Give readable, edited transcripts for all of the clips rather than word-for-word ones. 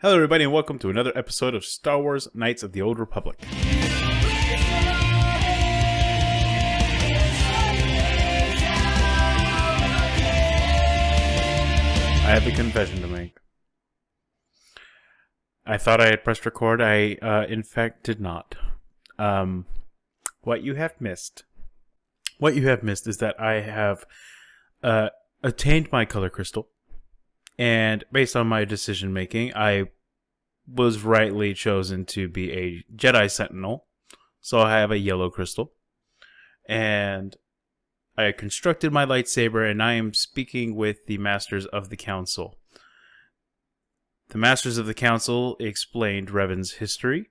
Hello everybody and welcome to another episode of Star Wars Knights of the Old Republic. I have a confession to make. I thought I had pressed record. I, in fact, did not. What you have missed is that I have attained my color crystal. And based on my decision making, I was rightly chosen to be a Jedi Sentinel. So I have a yellow crystal. And I constructed my lightsaber, and I am speaking with the Masters of the Council. The Masters of the Council explained Revan's history,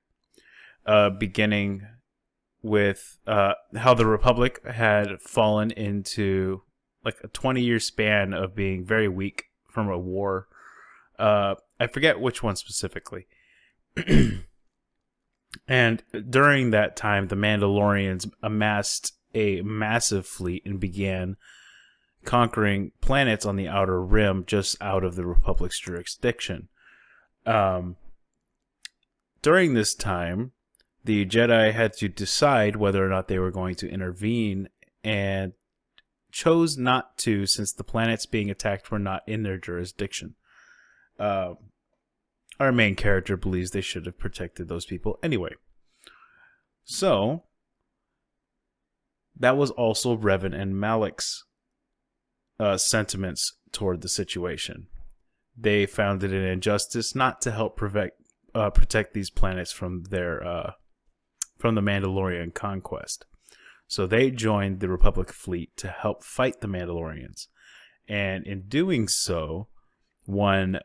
beginning with how the Republic had fallen into like a 20-year span of being very weak from a war. I forget which one specifically. And during that time, the Mandalorians amassed a massive fleet and began conquering planets on the Outer Rim just out of the Republic's jurisdiction. During this time, the Jedi had to decide whether or not they were going to intervene, and chose not to, since the planets being attacked were not in their jurisdiction. Our main character believes they should have protected those people anyway. So, that was also Revan and Malik's sentiments toward the situation. They found it an injustice not to help protect these planets from the Mandalorian conquest. So they joined the Republic fleet to help fight the Mandalorians. And in doing so, won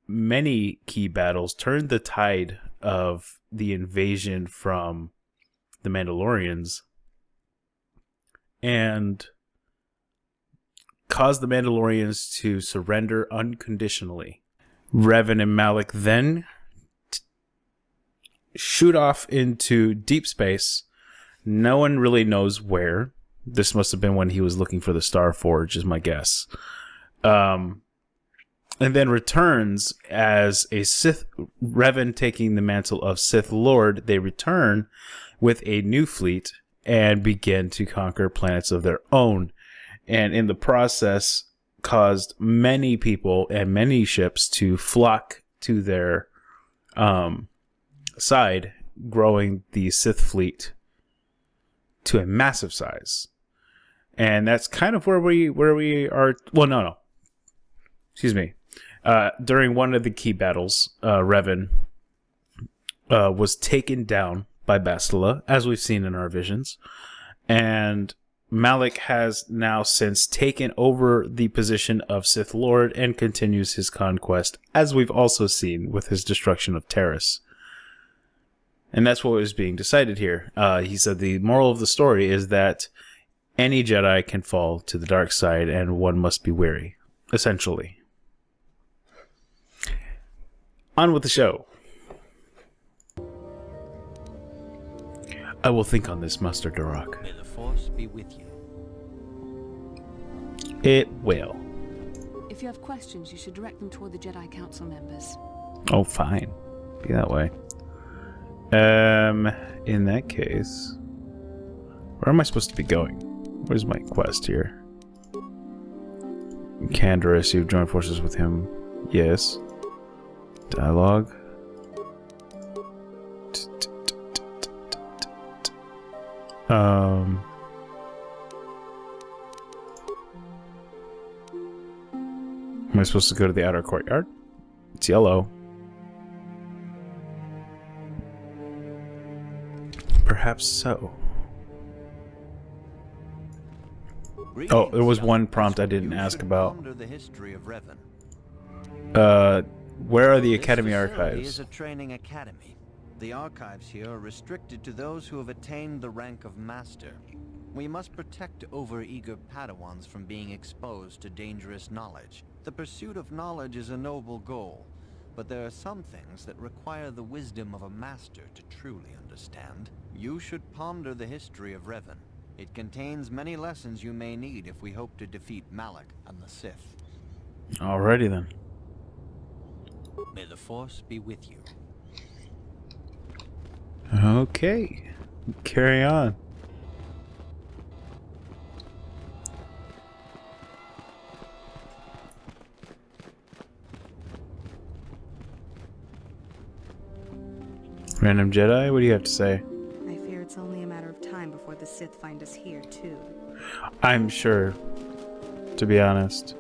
many key battles, turned the tide of the invasion from the Mandalorians, and caused the Mandalorians to surrender unconditionally. Revan and Malik then shoot off into deep space. No one really knows where. This must have been when he was looking for the Star Forge, is my guess. And then returns as a Sith. Revan taking the mantle of Sith Lord, they return with a new fleet and begin to conquer planets of their own. And in the process, caused many people and many ships to flock to their side, growing the Sith fleet to a massive size. And that's kind of where we are. Well, no. Excuse me. During one of the key battles, Revan was taken down by Bastila, as we've seen in our visions. And Malik has now since taken over the position of Sith Lord and continues his conquest, as we've also seen with his destruction of Terrace. And that's what was being decided here. He said the moral of the story is that any Jedi can fall to the dark side and one must be wary, essentially. On with the show. I will think on this, Master Durak. May the Force be with you. It will. If you have questions, you should direct them toward the Jedi Council members. Oh, fine. Be that way. In that case, where am I supposed to be going? Where's my quest here? Canderous, you've joined forces with him. Yes. Dialogue. Am I supposed to go to the outer courtyard? It's yellow. Perhaps so. Oh, there was one prompt I didn't ask about. Where are the Academy archives? This is a training academy. The archives here are restricted to those who have attained the rank of Master. We must protect overeager Padawans from being exposed to dangerous knowledge. The pursuit of knowledge is a noble goal, but there are some things that require the wisdom of a Master to truly understand. You should ponder the history of Revan. It contains many lessons you may need if we hope to defeat Malik and the Sith. Alrighty then. May the Force be with you. Okay. Carry on. Random Jedi, what do you have to say? I fear it's only a matter of time before the Sith find us here, too. I'm sure, to be honest.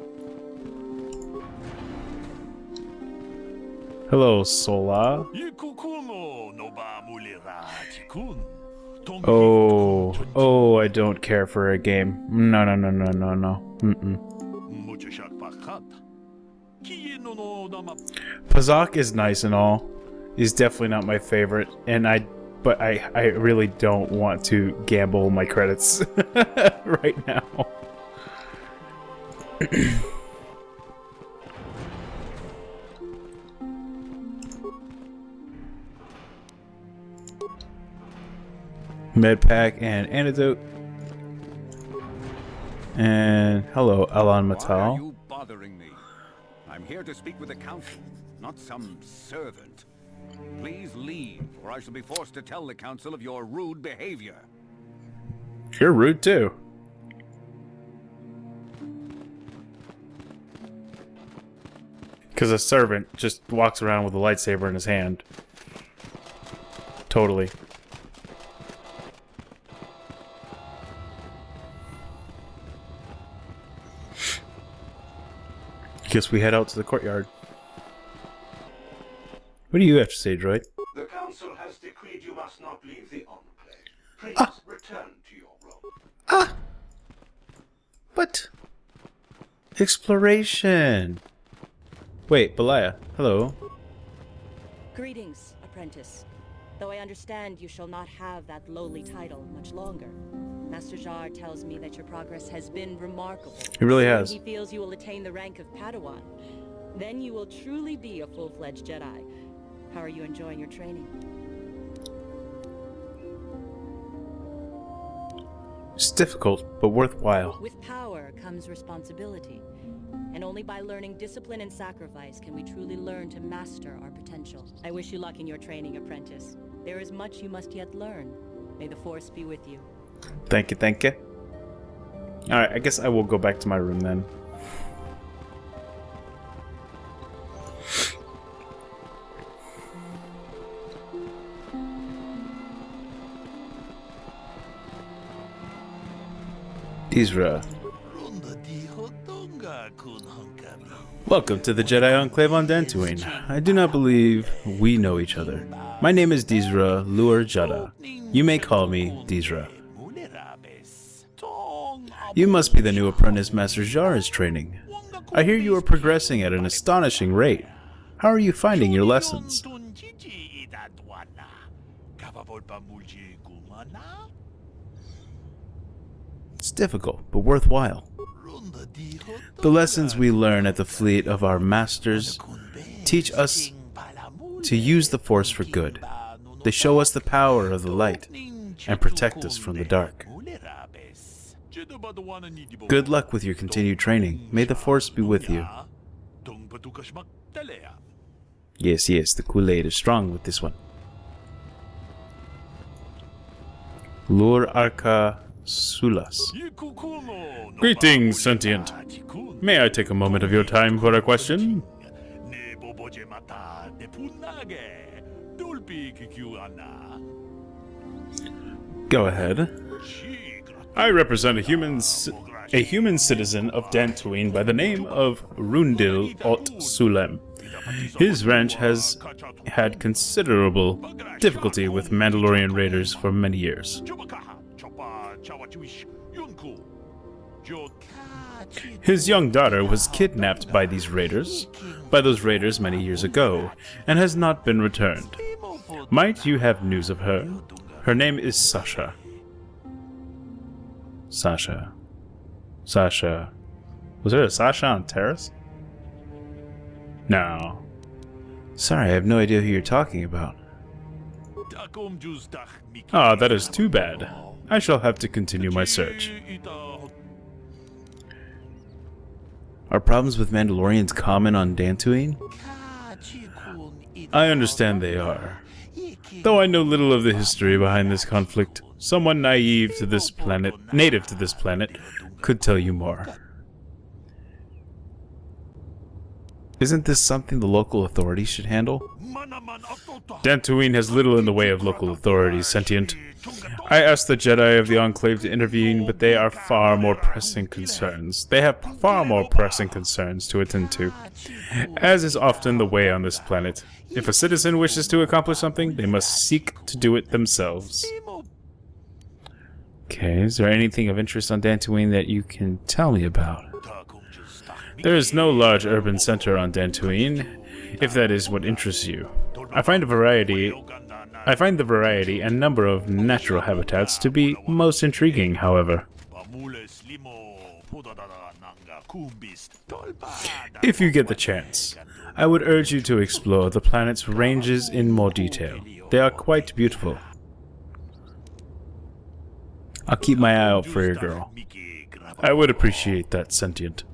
Hello, Sola. Oh, I don't care for a game. No. Pazak is nice and all. He's definitely not my favorite, but I really don't want to gamble my credits right now. Medpack and antidote. And hello, Alan Why are Matal. you bothering me? I'm here to speak with the council, not some servant. Please leave, or I shall be forced to tell the council of your rude behavior. You're rude too. Because a servant just walks around with a lightsaber in his hand. Totally. Guess we head out to the courtyard. What do you have to say, droid? The council has decreed you must not leave the enclave. Please return to your room. But exploration. Wait, Belaya. Hello. Greetings, apprentice. Though I understand you shall not have that lowly title much longer. Master Jar tells me that your progress has been remarkable. He really has. He feels you will attain the rank of Padawan. Then you will truly be a full-fledged Jedi. How are you enjoying your training? It's difficult, but worthwhile. With power comes responsibility. And only by learning discipline and sacrifice can we truly learn to master our potential. I wish you luck in your training, apprentice. There is much you must yet learn. May the Force be with you. Thank you, thank you. Alright, I guess I will go back to my room then. Isra. Welcome to the Jedi Enclave on Dantooine. I do not believe we know each other. My name is Dizra Lur Jada. You may call me Dizra. You must be the new apprentice Master Jar is training. I hear you are progressing at an astonishing rate. How are you finding your lessons? It's difficult, but worthwhile. The lessons we learn at the fleet of our masters teach us to use the Force for good. They show us the power of the light and protect us from the dark. Good luck with your continued training. May the Force be with you. Yes, the Kool-Aid is strong with this one. Lur Arca Sulas. Greetings, sentient. May I take a moment of your time for a question? Go ahead. I represent a human citizen of Dantooine by the name of Rundil Ot Sulem. His ranch has had considerable difficulty with Mandalorian raiders for many years. His young daughter was kidnapped by those raiders many years ago, and has not been returned. Might you have news of her? Her name is Sasha. Sasha. Was there a Sasha on Terrace? No. Sorry, I have no idea who you're talking about. Ah, that is too bad. I shall have to continue my search. Are problems with Mandalorians common on Dantooine? I understand they are. Though I know little of the history behind this conflict, someone native to this planet, could tell you more. Isn't this something the local authorities should handle? Dantooine has little in the way of local authorities, sentient. I asked the Jedi of the Enclave to intervene, but they have far more pressing concerns to attend to. As is often the way on this planet, if a citizen wishes to accomplish something, they must seek to do it themselves. Okay, is there anything of interest on Dantooine that you can tell me about? There is no large urban center on Dantooine, if that is what interests you. I find the variety and number of natural habitats to be most intriguing, however. If you get the chance, I would urge you to explore the planet's ranges in more detail. They are quite beautiful. I'll keep my eye out for your girl. I would appreciate that, sentient.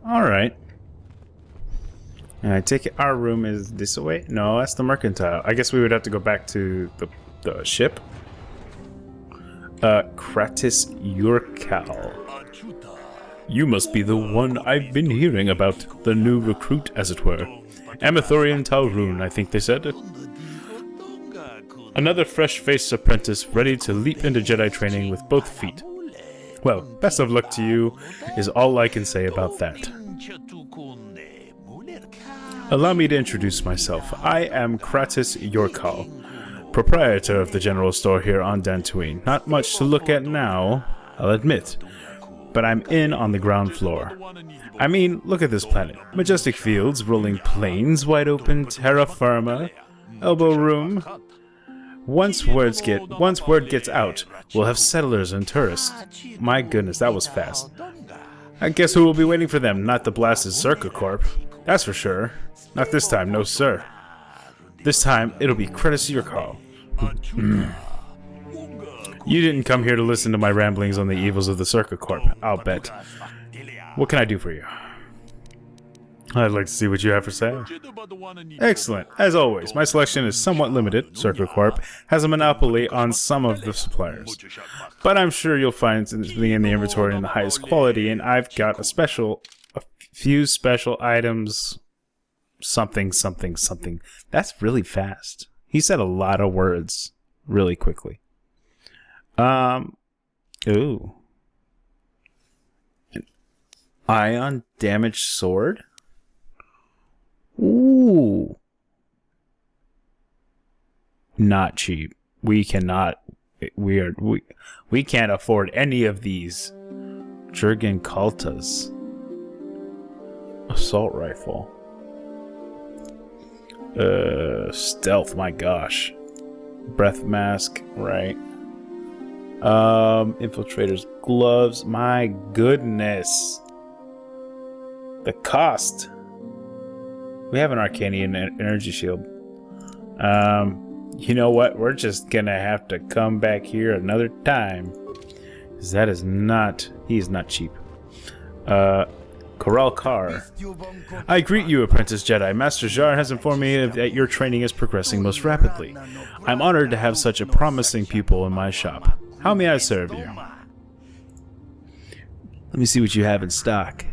Alright. And I take it our room is this way? No, that's the mercantile. I guess we would have to go back to the ship. Kratis Yurkal. You must be the one I've been hearing about. The new recruit, as it were. Amethorean Talrun, I think they said. Another fresh-faced apprentice ready to leap into Jedi training with both feet. Well, best of luck to you is all I can say about that. Allow me to introduce myself. I am Kratis Yurkal, proprietor of the general store here on Dantooine. Not much to look at now, I'll admit, but I'm in on the ground floor. I mean, look at this planet. Majestic fields, rolling plains, wide open terra firma, elbow room. Once word gets out, we'll have settlers and tourists. My goodness, that was fast. I guess who will be waiting for them? Not the blasted Circa Corp. That's for sure. Not this time, no sir. This time, it'll be Kratis Yurkal. You didn't come here to listen to my ramblings on the evils of the Circa Corp, I'll bet. What can I do for you? I'd like to see what you have for sale. Excellent. As always, my selection is somewhat limited. Circa Corp has a monopoly on some of the suppliers. But I'm sure you'll find something in the inventory in the highest quality, and I've got a few special items. Something. That's really fast. He said a lot of words really quickly. Ooh. An ion damaged sword? Ooh. Not cheap. We can't afford any of these. Jurgen Kaltas. Assault rifle. Stealth, my gosh. Breath mask, right. Infiltrator's gloves, my goodness. The cost. We have an Arcanian energy shield. You know what? We're just gonna have to come back here another time. Because that is not... He's not cheap. Corral Carr. I greet you, Apprentice Jedi. Master Jar has informed me that your training is progressing most rapidly. I'm honored to have such a promising pupil in my shop. How may I serve you? Let me see what you have in stock.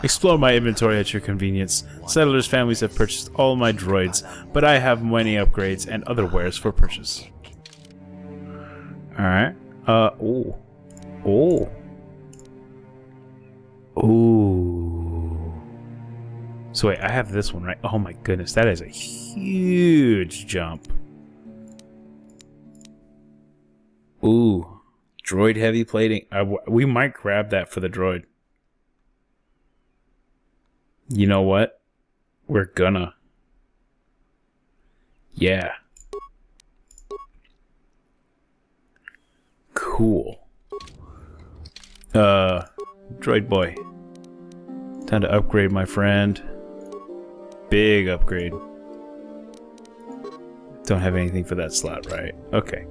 Explore my inventory at your convenience. Settlers' families have purchased all my droids, but I have many upgrades and other wares for purchase. Alright. Ooh. So wait, I have this one, right? Oh my goodness, that is a huge jump. Ooh. Droid heavy plating. We might grab that for the droid. You know what? We're gonna. Yeah. Cool. Droid boy. Time to upgrade, my friend. Big upgrade. Don't have anything for that slot, right? Okay.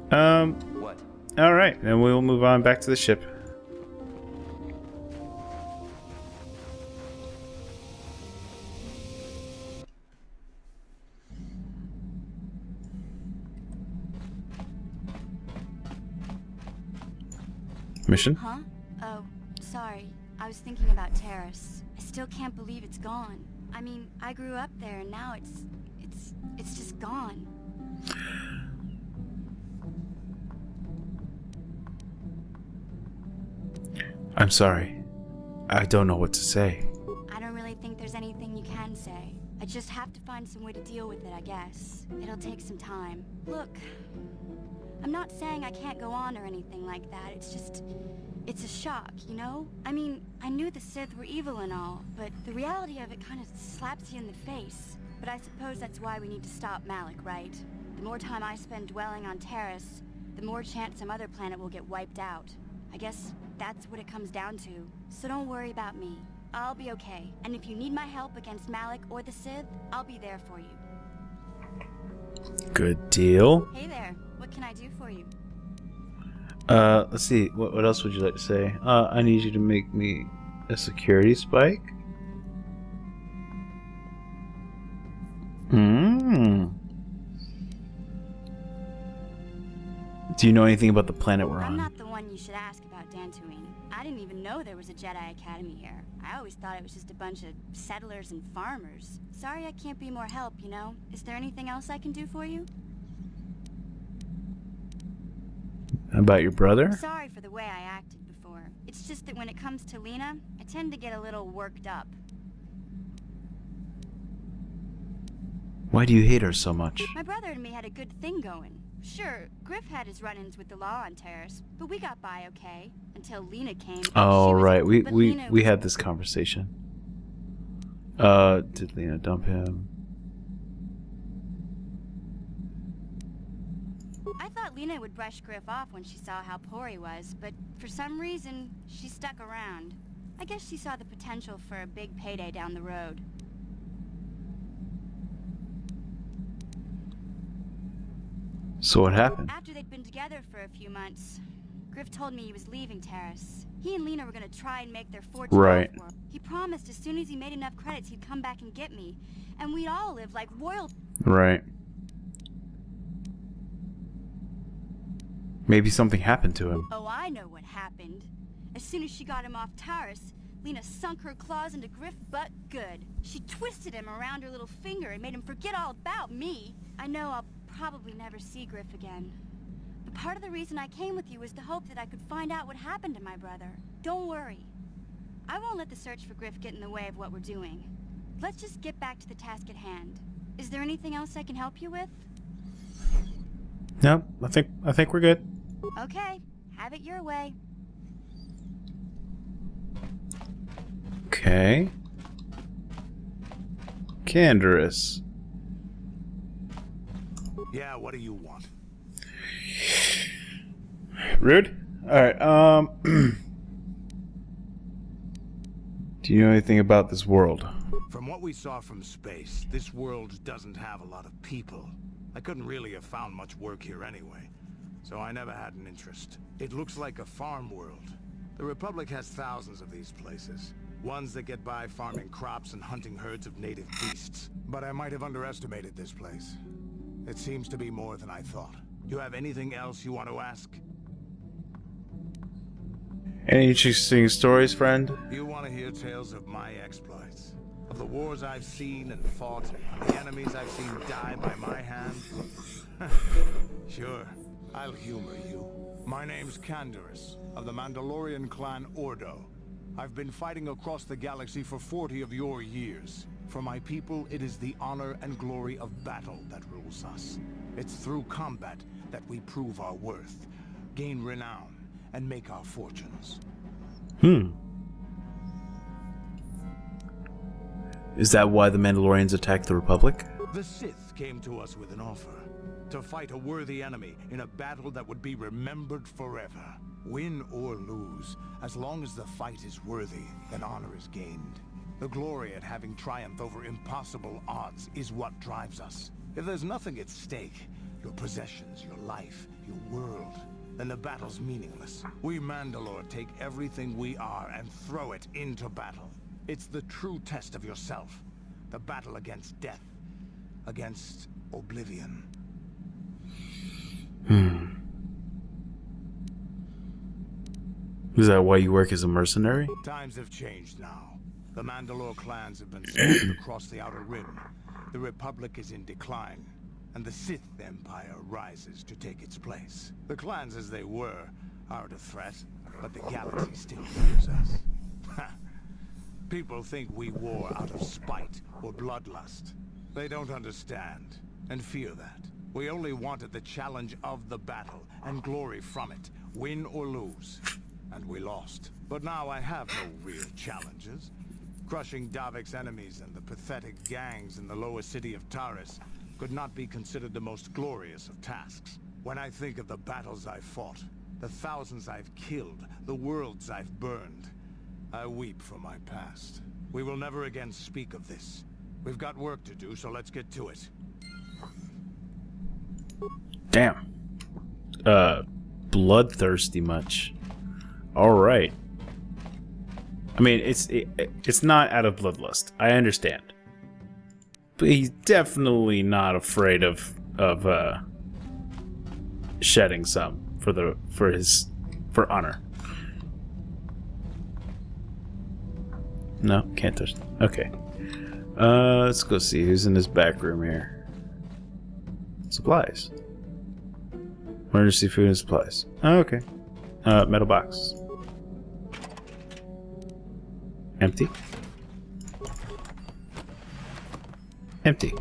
What? Alright, then we'll move on back to the ship. mission. Huh? Oh, sorry. I was thinking about Terrace. I still can't believe it's gone. I mean, I grew up there and now it's just gone. I'm sorry. I don't know what to say. I don't really think there's anything you can say. I just have to find some way to deal with it, I guess. It'll take some time. Look, I'm not saying I can't go on or anything like that. It's a shock, you know? I mean, I knew the Sith were evil and all, but the reality of it kind of slaps you in the face. But I suppose that's why we need to stop Malik, right? The more time I spend dwelling on Terrace, the more chance some other planet will get wiped out. I guess that's what it comes down to. So don't worry about me. I'll be okay. And if you need my help against Malik or the Sith, I'll be there for you. Good deal. Hey there. What can I do for you? Let's see. What else would you like to say? I need you to make me a security spike. Do you know anything about the planet we're on? I'm not the one you should ask about Dantooine. I didn't even know there was a Jedi Academy here. I always thought it was just a bunch of settlers and farmers. Sorry I can't be more help, you know? Is there anything else I can do for you? About your brother? Sorry for the way I acted before. It's just that when it comes to Lena, I tend to get a little worked up. Why do you hate her so much? My brother and me had a good thing going. Sure, Griff had his run-ins with the law on Terrace, but we got by okay until Lena came. Oh, right. Lena We had this conversation. Did Lena dump him? I thought Lena would brush Griff off when she saw how poor he was, but for some reason, she stuck around. I guess she saw the potential for a big payday down the road. So what happened? After they'd been together for a few months, Griff told me he was leaving Terrace. He and Lena were gonna try and make their fortune Right. off world. He promised as soon as he made enough credits he'd come back and get me, and we'd all live like royal. Right. Maybe something happened to him. Oh, I know what happened. As soon as she got him off Terrace, Lena sunk her claws into Griff butt good. She twisted him around her little finger and made him forget all about me. I know I'll probably never see Griff again. But part of the reason I came with you was the hope that I could find out what happened to my brother. Don't worry. I won't let the search for Griff get in the way of what we're doing. Let's just get back to the task at hand. Is there anything else I can help you with? No, I think we're good. Okay, have it your way. Okay. Canderous. Yeah, what do you want? Rude? Alright, do you know anything about this world? From what we saw from space, this world doesn't have a lot of people. I couldn't really have found much work here anyway, so I never had an interest. It looks like a farm world. The Republic has thousands of these places. Ones that get by farming crops and hunting herds of native beasts. But I might have underestimated this place. It seems to be more than I thought. You have anything else you want to ask? Any interesting stories, friend? You want to hear tales of my exploits? Of the wars I've seen and fought, and the enemies I've seen die by my hand? Sure, I'll humor you. My name's Canderous, of the Mandalorian clan Ordo. I've been fighting across the galaxy for 40 of your years. For my people, it is the honor and glory of battle that rules us. It's through combat that we prove our worth, gain renown, and make our fortunes. Is that why the Mandalorians attacked the Republic? The Sith came to us with an offer. To fight a worthy enemy in a battle that would be remembered forever. Win or lose, as long as the fight is worthy, then honor is gained. The glory at having triumphed over impossible odds is what drives us. If there's nothing at stake, your possessions, your life, your world, then the battle's meaningless. We Mandalore take everything we are and throw it into battle. It's the true test of yourself. The battle against death. Against oblivion. Is that why you work as a mercenary? Times have changed now. The Mandalore clans have been scattered across the Outer Rim. The Republic is in decline, and the Sith Empire rises to take its place. The clans as they were aren't a threat, but the galaxy still fears us. People think we war out of spite or bloodlust. They don't understand, and fear that. We only wanted the challenge of the battle, and glory from it, win or lose. And we lost. But now I have no real challenges. Crushing Davik's enemies and the pathetic gangs in the lower city of Taris could not be considered the most glorious of tasks. When I think of the battles I've fought, the thousands I've killed, the worlds I've burned, I weep for my past. We will never again speak of this. We've got work to do, so let's get to it. Damn. Bloodthirsty much. Alright. I mean, it's not out of bloodlust. I understand. But he's definitely not afraid of shedding some for honor. No, can't touch. Okay. Let's go see who's in this back room here. Supplies. Emergency food and supplies. Oh, okay. Metal box. Empty. Empty.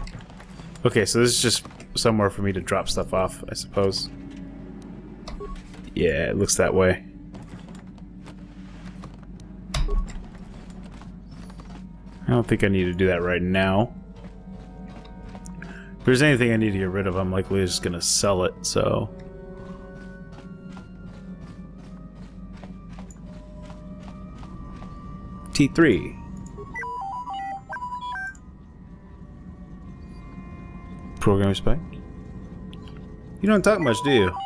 Okay, so this is just somewhere for me to drop stuff off, I suppose. Yeah, it looks that way. I don't think I need to do that right now. If there's anything I need to get rid of, I'm likely just gonna sell it, so... T3. Programming spec. You don't talk much, do you?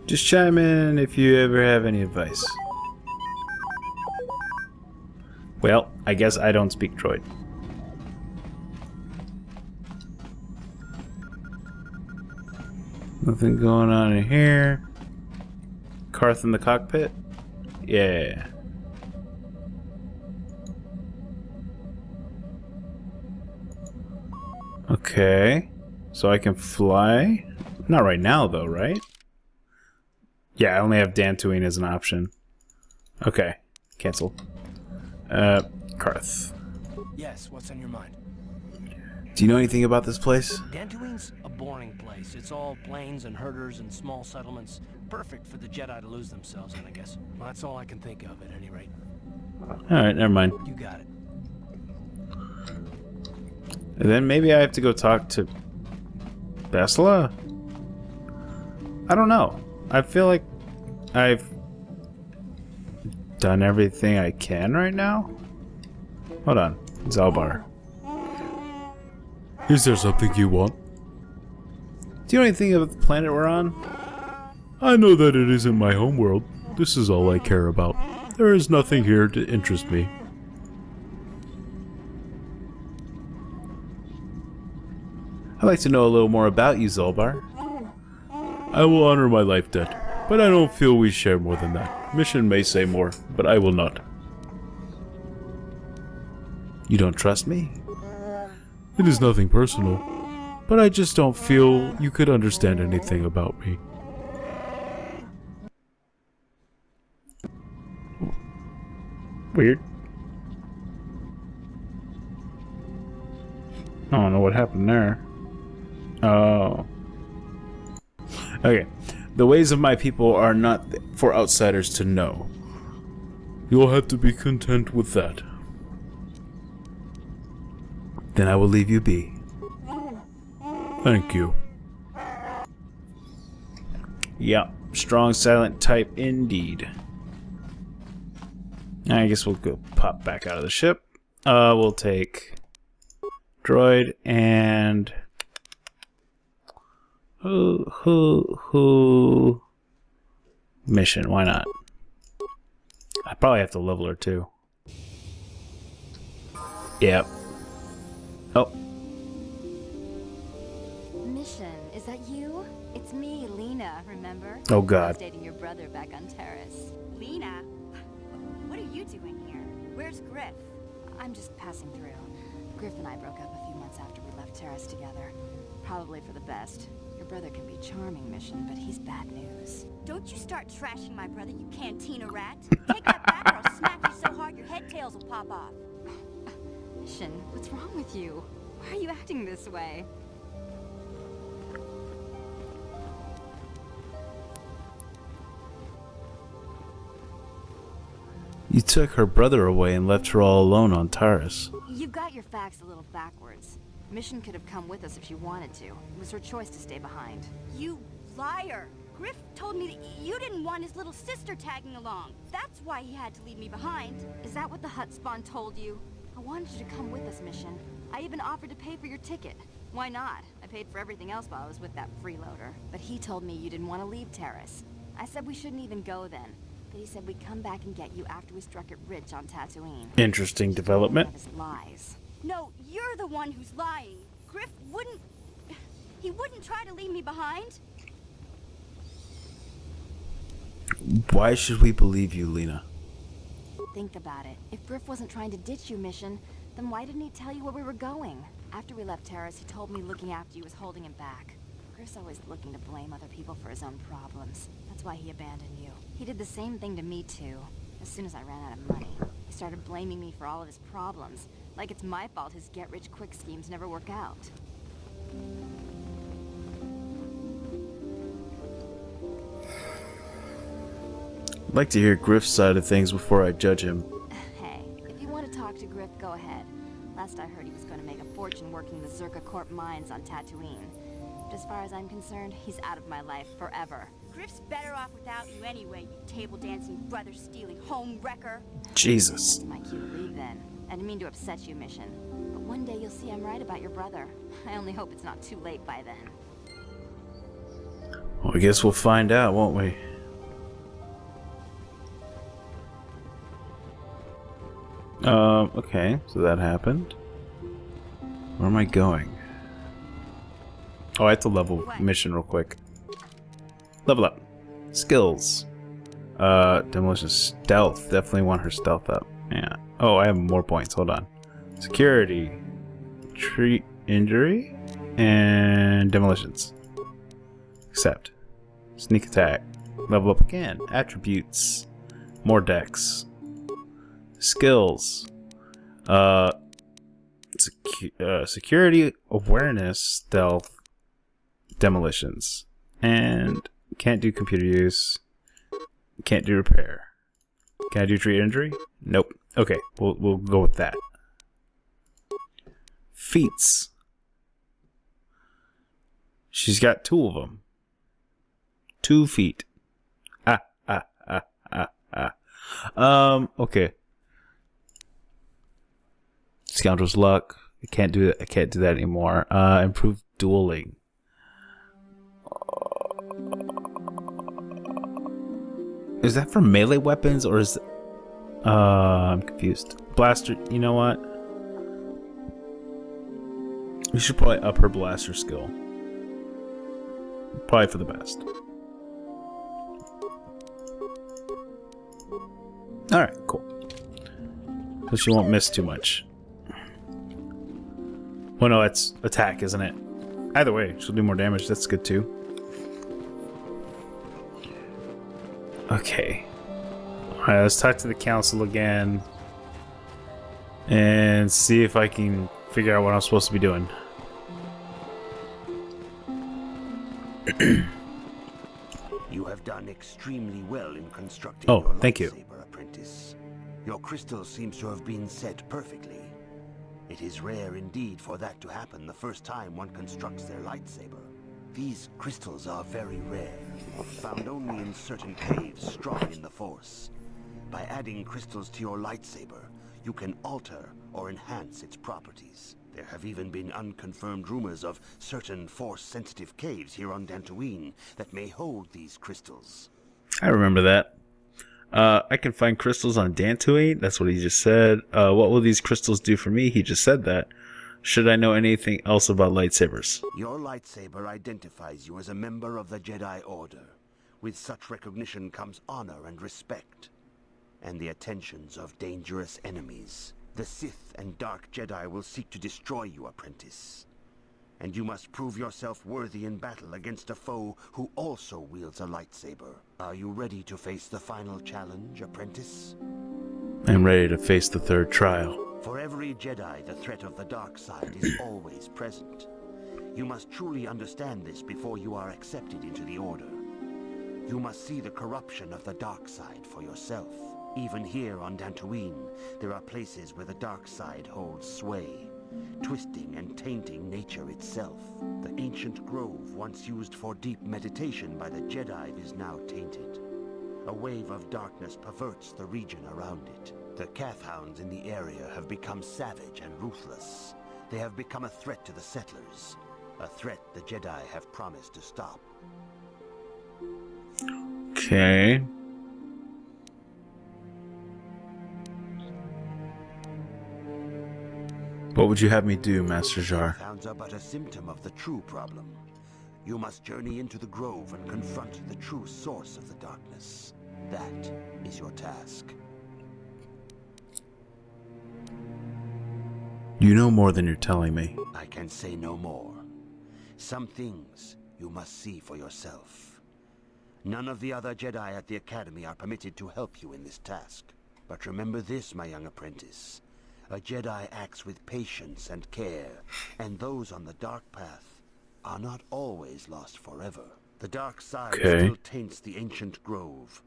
Just chime in if you ever have any advice. Well, I guess I don't speak droid. Nothing going on in here. Karth in the cockpit? Yeah. Okay. So I can fly? Not right now, though, right? Yeah, I only have Dantooine as an option. Okay. Cancel. Karth. Yes, what's on your mind? Do you know anything about this place? Dantooine's a boring place. It's all plains and herders and small settlements. Perfect for the Jedi to lose themselves in, I guess. Well, that's all I can think of, at any rate. Alright, never mind. You got it. And then maybe I have to go talk to... Besla? I don't know. I feel like I've done everything I can right now? Hold on. Zalbar. Is there something you want? Do you know anything about the planet we're on? I know that it isn't my homeworld. This is all I care about. There is nothing here to interest me. I'd like to know a little more about you, Zalbar. I will honor my life debt, but I don't feel we share more than that. Mission may say more, but I will not. You don't trust me? It is nothing personal, but I just don't feel you could understand anything about me. Weird. I don't know what happened there. Oh. Okay. The ways of my people are not for outsiders to know. You'll have to be content with that. Then I will leave you be. Thank you. Yeah, strong silent type indeed. I guess we'll go pop back out of the ship. We'll take droid and who mission, why not? I probably have to level her too. Yep. Oh. Mission, is that you? It's me, Lena, remember? Oh, I was God. dating your brother back on Terrace. Lena? What are you doing here? Where's Griff? I'm just passing through. Griff and I broke up a few months after we left Terrace together. Probably for the best. Your brother can be charming, Mission, but he's bad news. Don't you start trashing my brother, you cantina rat. Take that back or I'll smack you so hard your head tails will pop off. Mission, what's wrong with you? Why are you acting this way? You took her brother away and left her all alone on Taurus. You've got your facts a little backwards. Mission could have come with us if she wanted to. It was her choice to stay behind. You liar! Griff told me that you didn't want his little sister tagging along. That's why he had to leave me behind. Is that what the Hut Spawn told you? I wanted you to come with us, Mission. I even offered to pay for your ticket. Why not? I paid for everything else while I was with that freeloader. But he told me you didn't want to leave Terrace. I said we shouldn't even go then. But he said we'd come back and get you after we struck it rich on Dantooine. Interesting development. His lies. No, you're the one who's lying. Griff wouldn't... He wouldn't try to leave me behind. Why should we believe you, Lena? Think about it. If Griff wasn't trying to ditch you, Mission, then why didn't he tell you where we were going? After we left Terrace, he told me looking after you was holding him back. Griff's always looking to blame other people for his own problems. That's why he abandoned you. He did the same thing to me, too. As soon as I ran out of money, he started blaming me for all of his problems. Like it's my fault his get-rich-quick schemes never work out. I'd like to hear Griff's side of things before I judge him. Hey, if you want to talk to Griff, go ahead. Last I heard, he was going to make a fortune working the Zerka Corp mines on Dantooine. But as far as I'm concerned, he's out of my life forever. Griff's better off without you anyway, you table-dancing, brother-stealing home wrecker. Jesus. That's my cue to leave then. I didn't mean to upset you, Mission. But one day you'll see I'm right about your brother. I only hope it's not too late by then. Well, I guess we'll find out, won't we? Okay, so that happened. Where am I going? Oh, I have to level Mission real quick. Level up. Skills. Demolition stealth. Definitely want her stealth up. Yeah. Oh, I have more points. Hold on. Security. Treat injury. And demolitions. Accept. Sneak attack. Level up again. Attributes. More dex. Skills. Security, awareness, stealth, demolitions. And can't do computer use. Can't do repair. Can I do treat injury? Nope. Okay, we'll go with that. Feats. She's got 2 of them. 2 feet. Okay. Scoundrel's luck. I can't do it. I can't do that anymore. Improved dueling. Is that for melee weapons or is? I'm confused. Blaster. You know what? We should probably up her blaster skill. Probably for the best. All right. Cool. So she won't miss too much. Well, no, it's attack, isn't it? Either way, she'll do more damage. That's good too. Okay. Alright, let's talk to the council again. And see if I can figure out what I'm supposed to be doing. You have done extremely well in constructing your lightsaber, you. Apprentice. Your crystal seems to have been set perfectly. It is rare indeed for that to happen the first time one constructs their lightsaber. These crystals are very rare, found only in certain caves strong in the Force. By adding crystals to your lightsaber, you can alter or enhance its properties. There have even been unconfirmed rumors of certain Force-sensitive caves here on Dantooine that may hold these crystals. I remember that. I can find crystals on Dantooine. That's what he just said. What will these crystals do for me? He just said that. Should I know anything else about lightsabers? Your lightsaber identifies you as a member of the Jedi Order. With such recognition comes honor and respect, and the attentions of dangerous enemies. The Sith and Dark Jedi will seek to destroy you, apprentice. And you must prove yourself worthy in battle against a foe who also wields a lightsaber. Are you ready to face the final challenge, apprentice? I'm ready to face the third trial. For every Jedi, the threat of the dark side is always present. You must truly understand this before you are accepted into the Order. You must see the corruption of the dark side for yourself. Even here on Dantooine, there are places where the dark side holds sway, twisting and tainting nature itself. The ancient grove, once used for deep meditation by the Jedi, is now tainted. A wave of darkness perverts the region around it. The Kathhounds in the area have become savage and ruthless. They have become a threat to the settlers, a threat the Jedi have promised to stop. Okay. What would you have me do, Master Jar? Kathhounds are but a symptom of the true problem. You must journey into the grove and confront the true source of the darkness. That is your task. You know more than you're telling me. I can say no more. Some things you must see for yourself. None of the other Jedi at the Academy are permitted to help you in this task. But remember this, my young apprentice. A Jedi acts with patience and care, and those on the dark path are not always lost forever. The dark side still taints the ancient grove.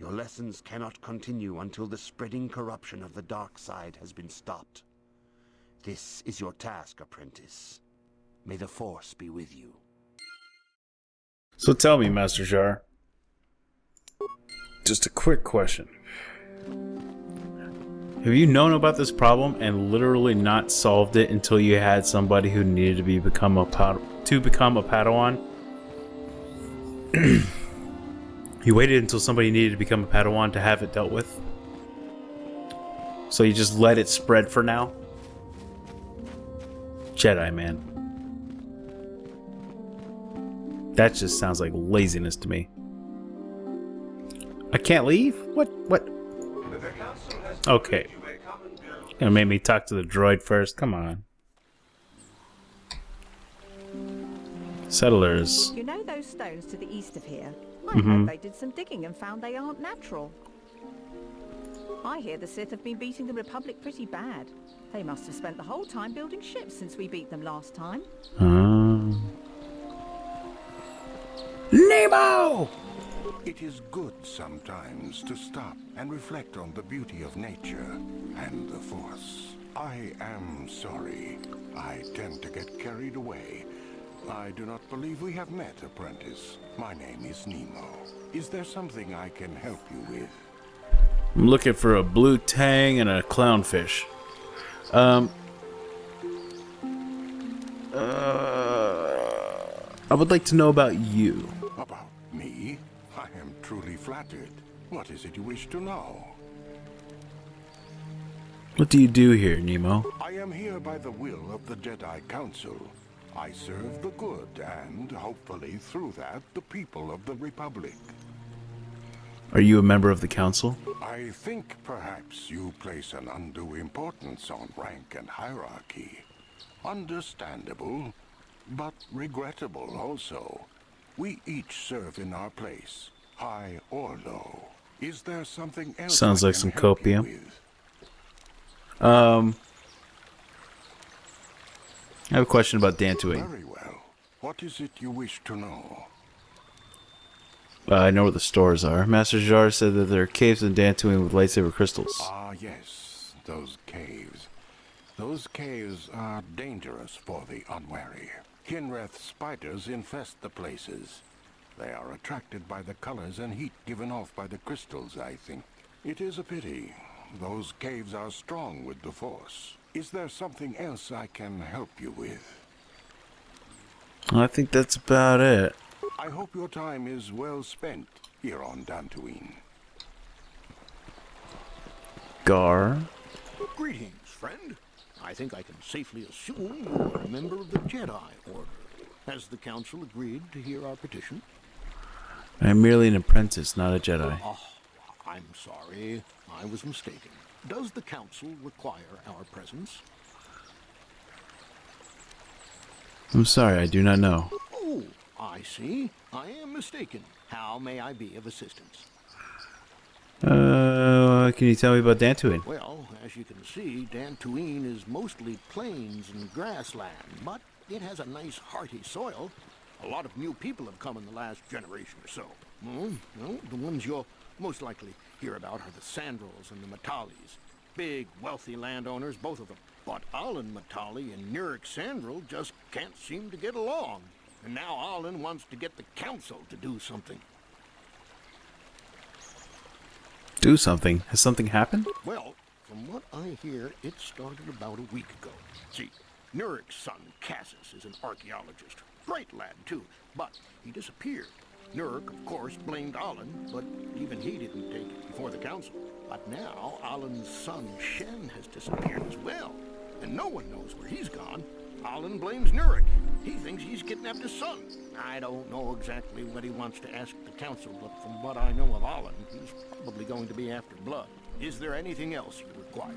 Your lessons cannot continue until the spreading corruption of the dark side has been stopped. This is your task, apprentice. May the Force be with you. So tell me, Master Jar. Just a quick question. Have you known about this problem and literally not solved it until you had somebody who needed to become a Padawan? You waited until somebody needed to become a Padawan to have it dealt with? So you just let it spread for now? Jedi, man. That just sounds like laziness to me. I can't leave? What? Okay. Gonna make me talk to the droid first? Come on. Settlers. You know those stones to the east of here? I heard they did some digging and found they aren't natural. I hear the Sith have been beating the Republic pretty bad. They must have spent the whole time building ships since we beat them last time. Nemo! It is good sometimes to stop and reflect on the beauty of nature and the Force. I am sorry. I tend to get carried away. I do not believe we have met, apprentice. My name is Nemo. Is there something I can help you with? I'm looking for a blue tang and a clownfish. I would like to know about you. About me? I am truly flattered. What is it you wish to know? What do you do here, Nemo? I am here by the will of the Jedi Council. I serve the good and, hopefully through that, the people of the Republic. Are you a member of the Council? I think perhaps you place an undue importance on rank and hierarchy. Understandable, but regrettable also. We each serve in our place, high or low. Is there something else? Sounds like some copium. I have a question about Dantooine. Very well. What is it you wish to know? I know where the stores are. Master Jar said that there are caves in Dantooine with lightsaber crystals. Ah, yes. Those caves. Those caves are dangerous for the unwary. Kinreth spiders infest the places. They are attracted by the colors and heat given off by the crystals, I think. It is a pity. Those caves are strong with the Force. Is there something else I can help you with? I think that's about it. I hope your time is well spent here on Dantooine. Gar? Greetings, friend. I think I can safely assume you are a member of the Jedi Order. Has the Council agreed to hear our petition? I am merely an apprentice, not a Jedi. Oh, I'm sorry. I was mistaken. Does the Council require our presence? I'm sorry, I do not know. Oh, I see. I am mistaken. How may I be of assistance? Can you tell me about Dantooine? Well, as you can see, Dantooine is mostly plains and grassland, but it has a nice hearty soil. A lot of new people have come in the last generation or so. Well, the ones you'll most likely hear about are the Sandrels and the Matalis. Big, wealthy landowners, both of them. But Alan Matali and Nurik Sandrel just can't seem to get along. And now Alan wants to get the Council to do something. Do something? Has something happened? Well, from what I hear, it started about a week ago. See, Nurik's son, Cassis, is an archaeologist. Great lad, too, but he disappeared. Nurik, of course, blamed Alan, but even he didn't take it before the Council. But now, Alan's son, Shen, has disappeared as well, and no one knows where he's gone. Alan blames Nurik. He thinks he's kidnapped his son. I don't know exactly what he wants to ask the Council, but from what I know of Alan, he's probably going to be after blood. Is there anything else you require?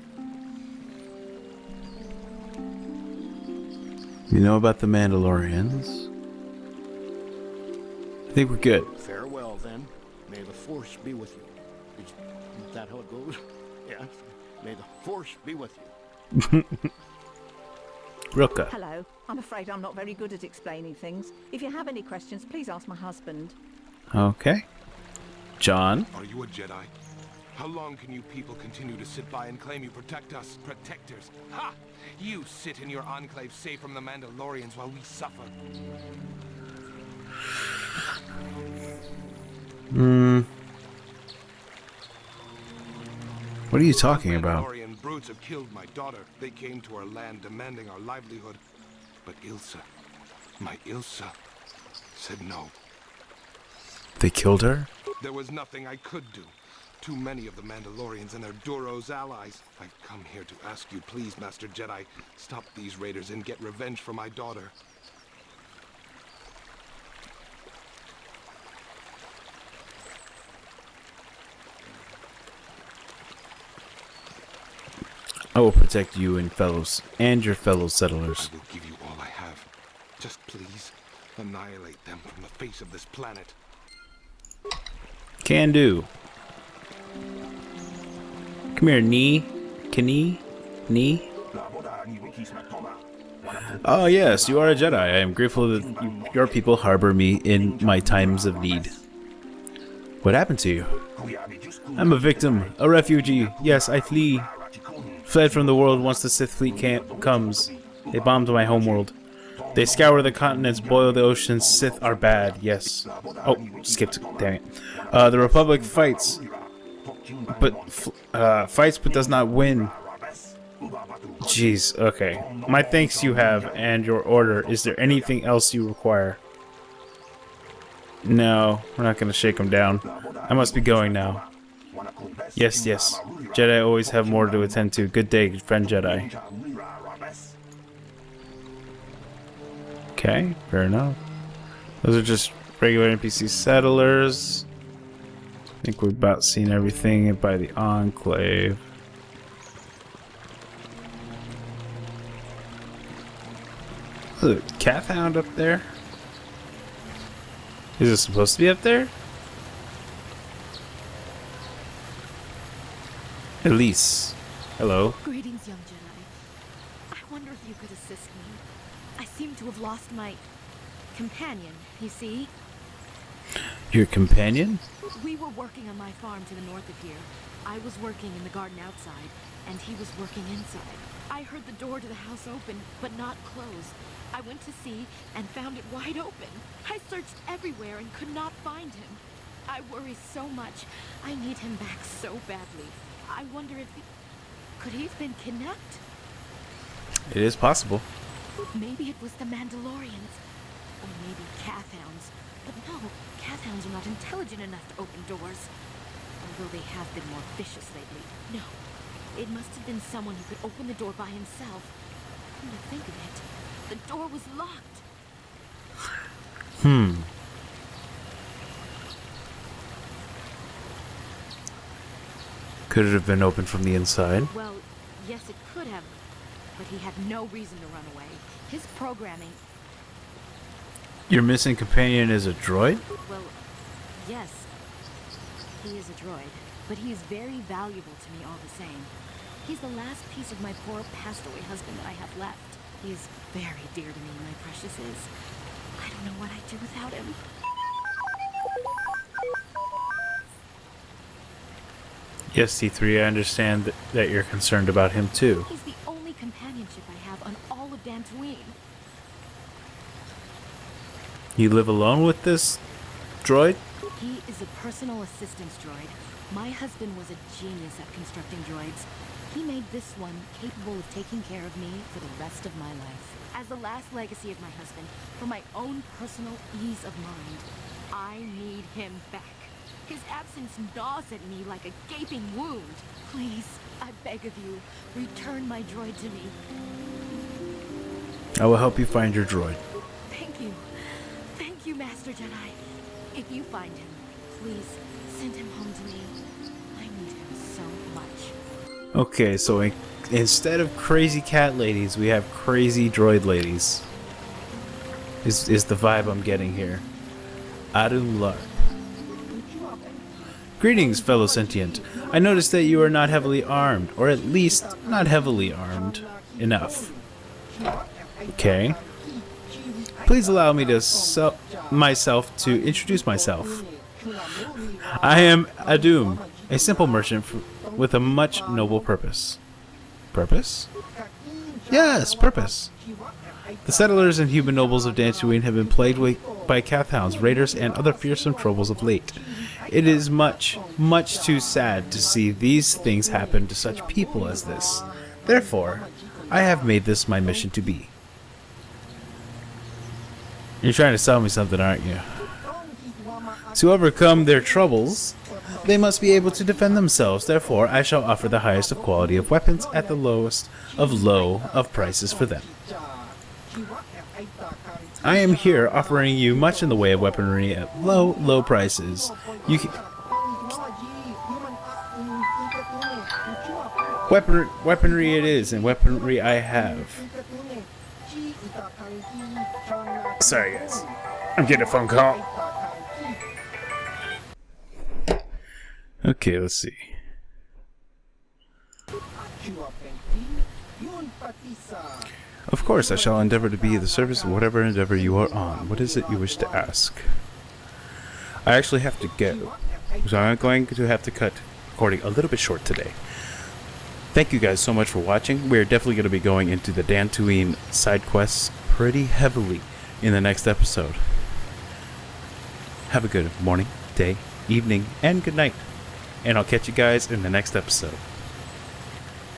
You know about the Mandalorians? I think we're good. Farewell, then. May the Force be with you. Is that how it goes? Yeah. May the Force be with you. Rilka. Hello. I'm afraid I'm not very good at explaining things. If you have any questions, please ask my husband. Okay. John? Are you a Jedi? How long can you people continue to sit by and claim you protect us, protectors? Ha! You sit in your enclave safe from the Mandalorians while we suffer. What are you talking about? Mandalorian brutes have killed my daughter. They came to our land demanding our livelihood. But Ilsa, my Ilsa, said no. They killed her? There was nothing I could do. Too many of the Mandalorians and their Duros allies. I've come here to ask you, please, Master Jedi, stop these raiders and get revenge for my daughter. I will protect you and your fellow settlers. I will give you all I have. Just please, annihilate them from the face of this planet. Can do. Come here, knee. Knee. Oh yes, you are a Jedi. I am grateful that your people harbor me in my times of need. What happened to you? I'm a victim, a refugee. Yes, I fled from the world once the Sith fleet comes. They bombed my homeworld. They scour the continents, boil the oceans. Sith are bad. Yes. Oh, skipped. Damn it. The Republic fights, but does not win. Jeez. Okay. My thanks you have, and your order. Is there anything else you require? No, we're not gonna shake him down. I must be going now. Yes. Jedi always have more to attend to. Good day, friend Jedi. Okay, fair enough. Those are just regular NPC settlers. I think we've about seen everything by the Enclave. Look, Cat Hound up there? Is it supposed to be up there? Elise. Hello. Greetings, young Jedi. I wonder if you could assist me. I seem to have lost my companion, you see? Your companion? We were working on my farm to the north of here. I was working in the garden outside, and he was working inside. I heard the door to the house open, but not closed. I went to see and found it wide open. I searched everywhere and could not find him. I worry so much. I need him back so badly. I wonder if could he have been kidnapped? It is possible. Maybe it was the Mandalorians. Or maybe Cathhounds. But no, Cathhounds are not intelligent enough to open doors. Although they have been more vicious lately. No, It must have been someone who could open the door by himself. Come to think of it, the door was locked. Could it have been opened from the inside? Well, yes, it could have, but he had no reason to run away. His programming... Your missing companion is a droid? Well, yes, he is a droid, but he is very valuable to me all the same. He's the last piece of my poor passed-away husband that I have left. He is very dear to me, my precious is. I don't know what I'd do without him. Yes, T3, I understand that you're concerned about him too. He's the only companionship I have on all of Dantooine. You live alone with this droid? He is a personal assistance droid. My husband was a genius at constructing droids. He made this one capable of taking care of me for the rest of my life. As the last legacy of my husband, for my own personal ease of mind, I need him back. His absence gnaws at me like a gaping wound. Please, I beg of you, return my droid to me. I will help you find your droid. Thank you. Thank you, Master Jedi. If you find him, please send him home to me. I need him so much. Okay, so instead of crazy cat ladies, we have crazy droid ladies. Is the vibe I'm getting here. Adum Lar. Greetings, fellow sentient. I noticed that you are not heavily armed, or at least not heavily armed enough. Okay. Please allow me to introduce myself. I am Adum, a simple merchant with a much noble purpose. Purpose? Yes, purpose. The settlers and human nobles of Dantooine have been plagued by Cathhounds, raiders, and other fearsome troubles of late. It is much, much too sad to see these things happen to such people as this. Therefore, I have made this my mission to be. You're trying to sell me something, aren't you? To overcome their troubles, they must be able to defend themselves. Therefore, I shall offer the highest of quality of weapons at the lowest of low of prices for them. I am here offering you much in the way of weaponry at low, low prices. You can... Weaponry it is, and weaponry I have. Sorry, guys. I'm getting a phone call. Okay, let's see. Of course, I shall endeavor to be the service of whatever endeavor you are on. What is it you wish to ask? I actually have to go, so I'm going to have to cut recording a little bit short today. Thank you guys so much for watching. We're definitely going to be going into the Dantooine side quests pretty heavily in the next episode. Have a good morning, day, evening, and good night. And I'll catch you guys in the next episode.